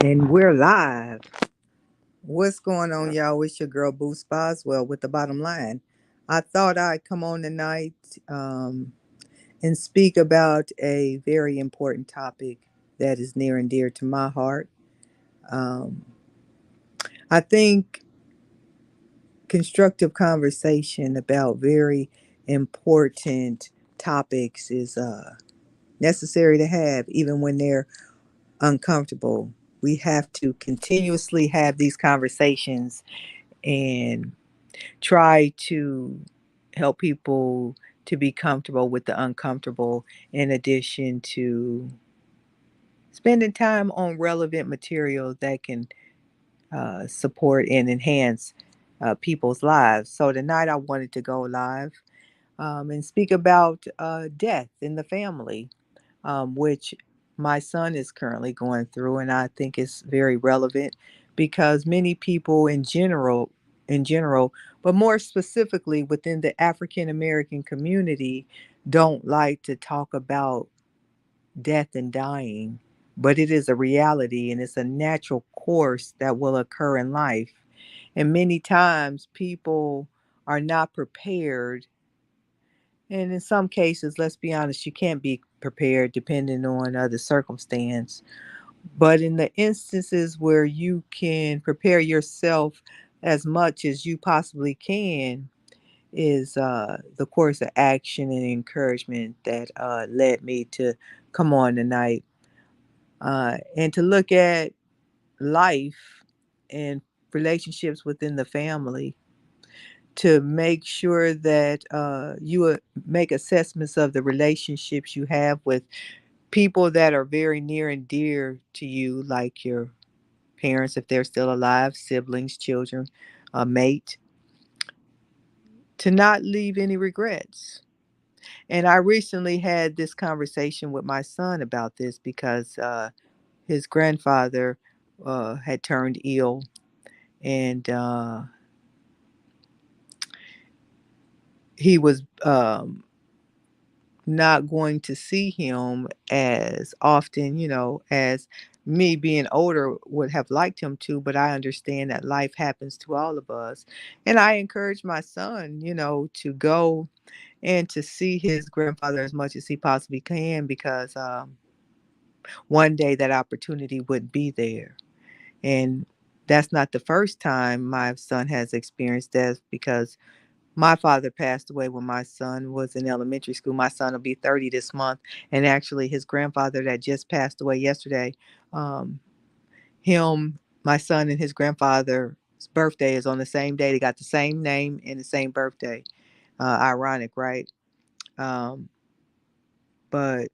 And we're live. What's going on, y'all? It's your girl Boost Boswell with the bottom line. I thought I'd come on tonight and speak about a very important topic that is near and dear to my heart. Um, I think constructive conversation about very important topics is necessary to have, even when they're uncomfortable. We have to continuously have these conversations and try to help people to be comfortable with the uncomfortable, in addition to spending time on relevant material that can support and enhance people's lives. So tonight I wanted to go live and speak about death in the family, which my son is currently going through, and I think it's very relevant because many people in general, but more specifically within the African American community, don't like to talk about death and dying, but it is a reality and it's a natural course that will occur in life. And many times people are not prepared, and in some cases, let's be honest, you can't be prepared depending on the circumstance. But in the instances where you can prepare yourself as much as you possibly can, is the course of action and encouragement that led me to come on tonight and to look at life and relationships within the family, to make sure that you make assessments of the relationships you have with people that are very near and dear to you, like your parents, if they're still alive, siblings, children, a mate, to not leave any regrets. And I recently had this conversation with my son about this because his grandfather had turned ill, and he was not going to see him as often, as me being older would have liked him to. But I understand that life happens to all of us. And I encourage my son, to go and to see his grandfather as much as he possibly can, because one day that opportunity would be there. And that's not the first time my son has experienced death, because my father passed away when my son was in elementary school. My son will be 30 this month. And actually, his grandfather that just passed away yesterday, um, my son and his grandfather's birthday is on the same day. They got the same name and the same birthday. Ironic, right? Um, but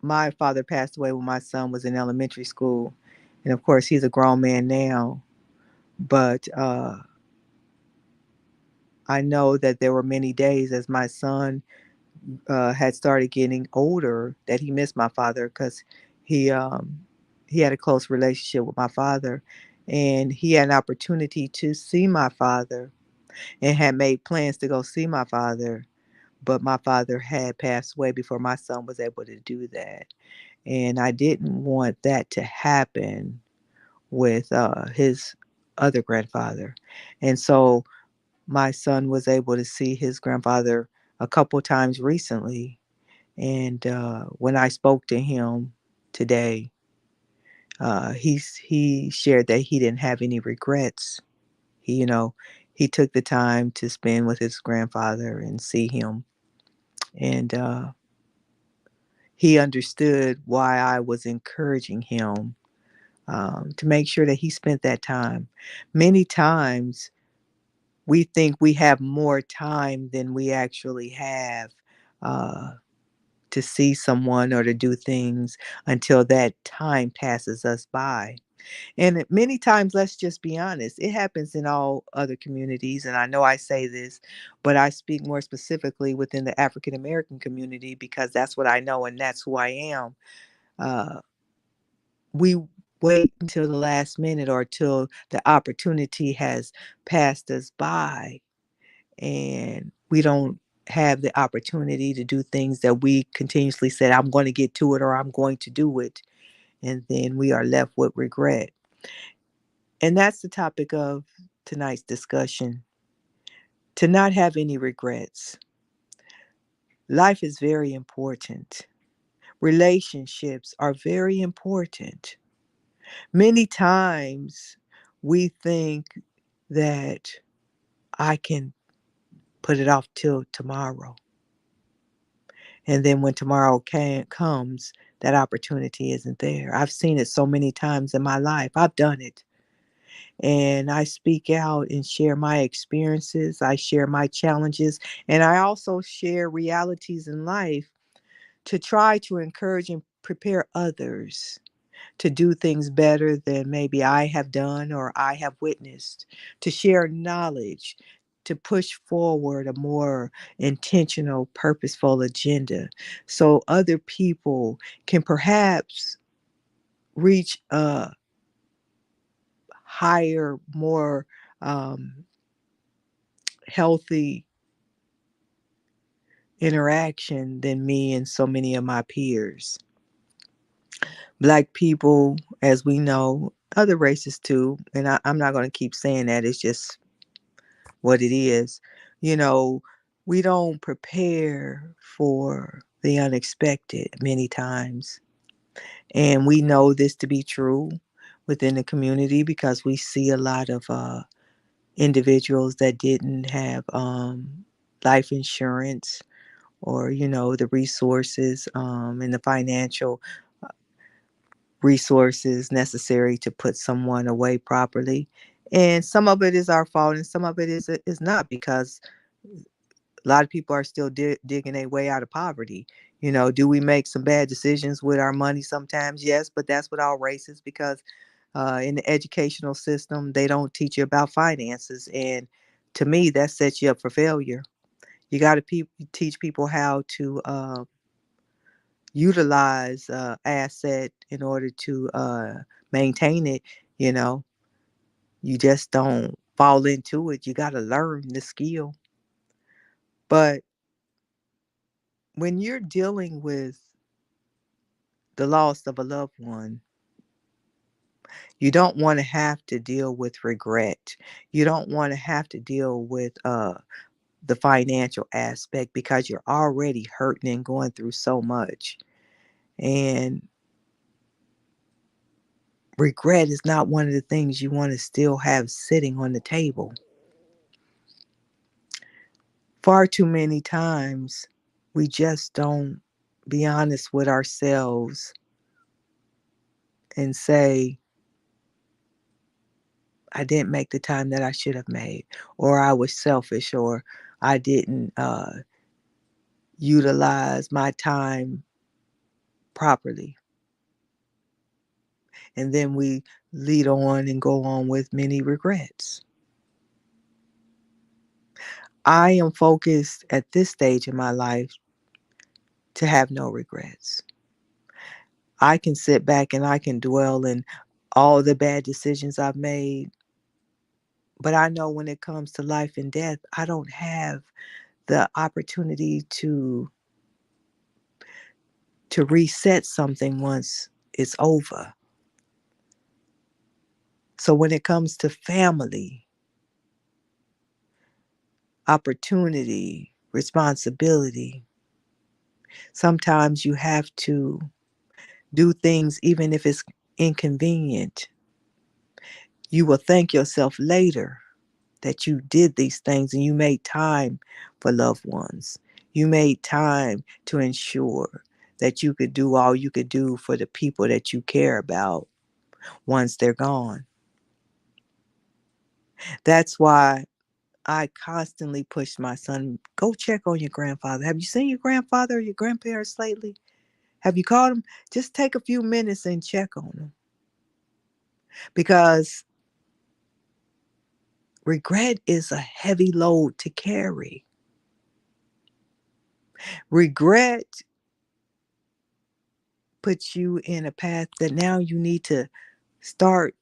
my father passed away when my son was in elementary school. And of course, he's a grown man now. But I know that there were many days as my son had started getting older that he missed my father, because he um, he had a close relationship with my father, and he had an opportunity to see my father and had made plans to go see my father, but my father had passed away before my son was able to do that, and I didn't want that to happen with his other grandfather, and so my son was able to see his grandfather a couple times recently. And when I spoke to him today, he shared that he didn't have any regrets. He took the time to spend with his grandfather and see him, and he understood why I was encouraging him to make sure that he spent that time. Many times we think we have more time than we actually have. Uh, to see someone or to do things until that time passes us by. And many times, let's just be honest, it happens in all other communities. And I know I say this, but I speak more specifically within the African American community because that's what I know and that's who I am. Uh, we wait until the last minute or till the opportunity has passed us by, and we don't have the opportunity to do things that we continuously said, I'm going to get to it or I'm going to do it. and then we are left with regret. And that's the topic of tonight's discussion: to not have any regrets. Life is very important. Relationships are very important. Many times we think that I can put it off till tomorrow. And then when comes, that opportunity isn't there. I've seen it so many times in my life. I've done it. And I speak out and share my experiences. I share my challenges. And I also share realities in life to try to encourage and prepare others to do things better than maybe I have done or I have witnessed, to share knowledge, to push forward a more intentional, purposeful agenda so other people can perhaps reach a higher, more healthy interaction than me and so many of my peers. Black people, as we know, other races too, and I'm not going to keep saying that, it's just what it is. You know, we don't prepare for the unexpected many times. And we know this to be true within the community because we see a lot of individuals that didn't have life insurance or, the resources and the financial resources necessary to put someone away properly. And some of it is our fault, and some of it is not, because a lot of people are still digging their way out of poverty. Do we make some bad decisions with our money sometimes? Yes, but that's with all races, because in the educational system, they don't teach you about finances. And to me, that sets you up for failure. You got to teach people how to utilize asset in order to maintain it. You know, you just don't fall into it. You got to learn the skill. But when you're dealing with the loss of a loved one, you don't want to have to deal with regret. You don't want to have to deal with the financial aspect, because you're already hurting and going through so much. And regret is not one of the things you want to still have sitting on the table. Far too many times, we just don't be honest with ourselves and say, I didn't make the time that I should have made, or I was selfish, or I didn't utilize my time properly. And then we lead on and go on with many regrets. I am focused at this stage in my life to have no regrets. I can sit back and I can dwell in all the bad decisions I've made, but I know when it comes to life and death, I don't have the opportunity to reset something once it's over. So when it comes to family, opportunity, responsibility, sometimes you have to do things even if it's inconvenient. You will thank yourself later that you did these things and you made time for loved ones. You made time to ensure that you could do all you could do for the people that you care about once they're gone. That's why I constantly push my son, go check on your grandfather. Have you seen your grandfather or your grandparents lately? Have you called them? Just take a few minutes and check on them. Because regret is a heavy load to carry. Regret puts you in a path that now you need to start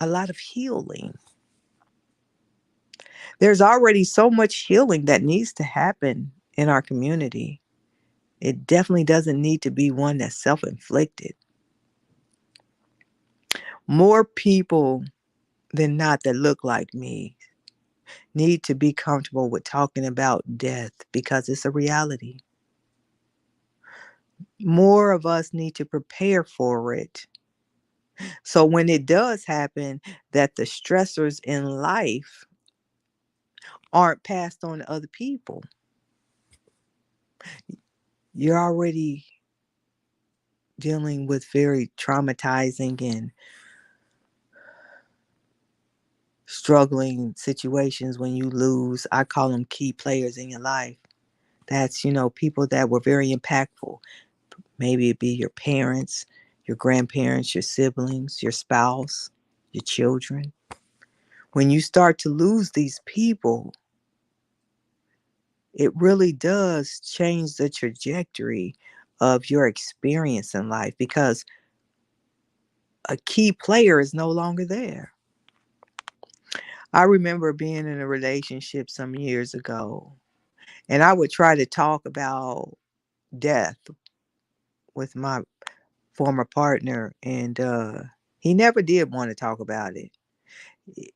a lot of healing. There's already so much healing that needs to happen in our community. It definitely doesn't need to be one that's self inflicted. More people than not that look like me need to be comfortable with talking about death because it's a reality. More of us need to prepare for it. So when it does happen, that the stressors in life aren't passed on to other people. You're already dealing with very traumatizing and struggling situations when you lose, I call them key players in your life. That's, people that were very impactful. Maybe it be your parents, your grandparents, your siblings, your spouse, your children. When you start to lose these people, it really does change the trajectory of your experience in life because a key player is no longer there. I remember being in a relationship some years ago, and I would try to talk about death with my former partner, and he never did want to talk about it.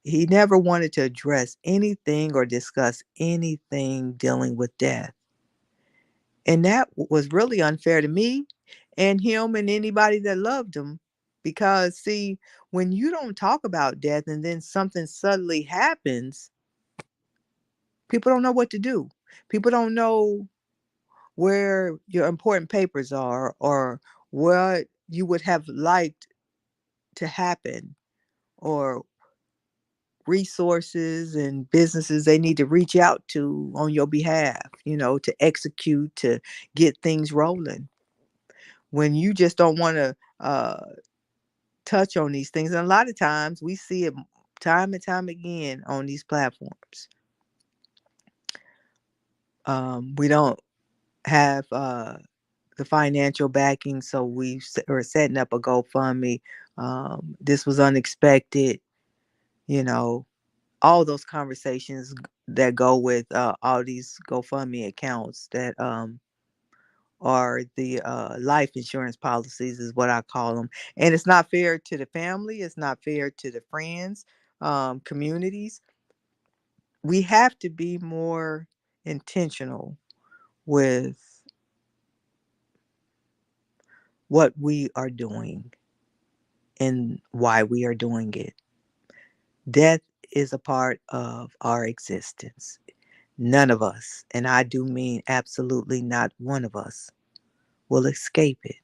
He never wanted to address anything or discuss anything dealing with death. And that was really unfair to me and him and anybody that loved him. Because, see, when you don't talk about death and then something suddenly happens, people don't know what to do. People don't know where your important papers are or what you would have liked to happen or resources and businesses they need to reach out to on your behalf, to execute, to get things rolling. When you just don't want to touch on these things. And a lot of times we see it time and time again on these platforms. We don't have the financial backing, so we are setting up a GoFundMe. This was unexpected, you know, all those conversations that go with all these GoFundMe accounts that are the life insurance policies, is what I call them. And it's not fair to the family. It's not fair to the friends, communities. We have to be more intentional with what we are doing and why we are doing it. Death is a part of our existence. None of us, and I do mean absolutely not one of us, will escape it.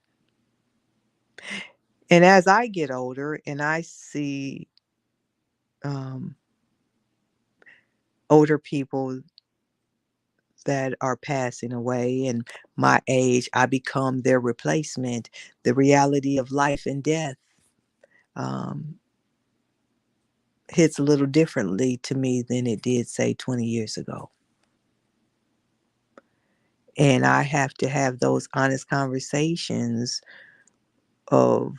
And as I get older and I see um, older people that are passing away and my age, I become their replacement. The reality of life and death um, hits a little differently to me than it did, say, 20 years ago. And I have to have those honest conversations of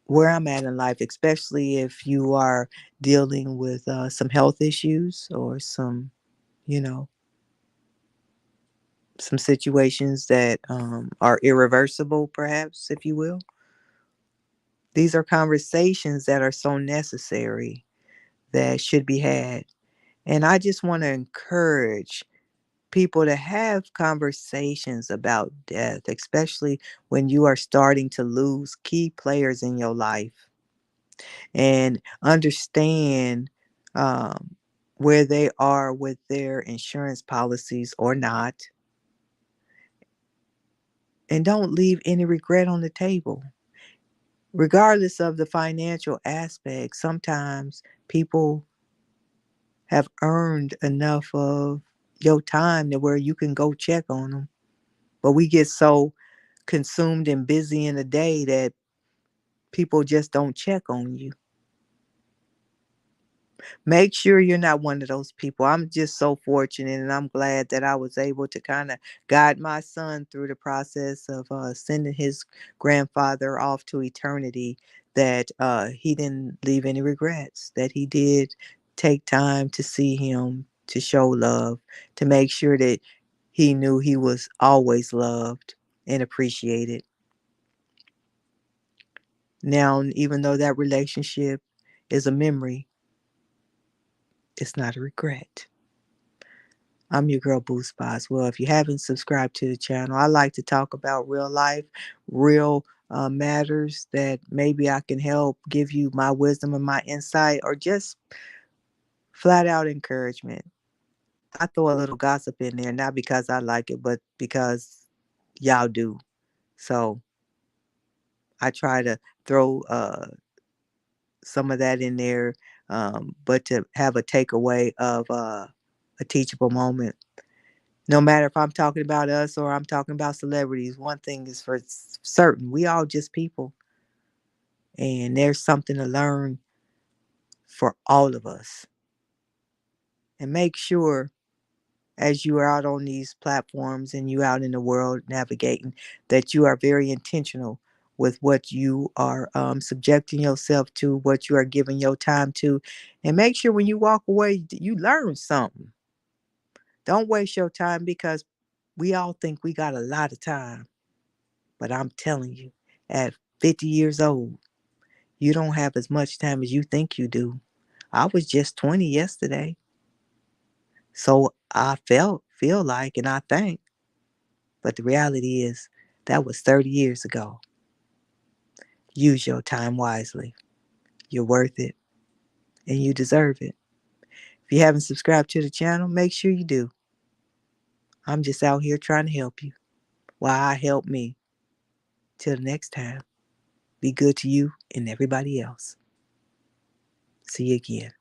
where I'm at in life, especially if you are dealing with some health issues or you know, some situations that are irreversible, perhaps, if you will. These are conversations that are so necessary that should be had. And I just want to encourage people to have conversations about death, especially when you are starting to lose key players in your life, and understand um, where they are with their insurance policies or not. And don't leave any regret on the table. Regardless of the financial aspect, sometimes people have earned enough of your time to where you can go check on them. But we get so consumed and busy in a day that people just don't check on you. Make sure you're not one of those people. I'm just so fortunate and I'm glad that I was able to kind of guide my son through the process of sending his grandfather off to eternity, that he didn't leave any regrets, that he did take time to see him, to show love, to make sure that he knew he was always loved and appreciated. Now, even though that relationship is a memory, it's not a regret. I'm your girl, Boo Spots. Well, if you haven't subscribed to the channel, I like to talk about real life, real matters that maybe I can help give you my wisdom and my insight, or just flat out encouragement. I throw a little gossip in there, not because I like it, but because y'all do. So I try to throw some of that in there, but to have a takeaway of a teachable moment. No matter if I'm talking about us or I'm talking about celebrities, one thing is for certain: we all just people, and there's something to learn for all of us. And make sure, as you are out on these platforms and you out in the world navigating, that you are very intentional with what you are subjecting yourself to, what you are giving your time to, and make sure when you walk away, you learn something. Don't waste your time, because we all think we got a lot of time, but I'm telling you, at 50 years old, you don't have as much time as you think you do. I was just 20 yesterday, so I feel like, and I think. But the reality is, that was 30 years ago. Use your time wisely. You're worth it, and you deserve it. If you haven't subscribed to the channel, make sure you do. I'm just out here trying to help you while I help me. Till the next time, be good to you and everybody else. See you again.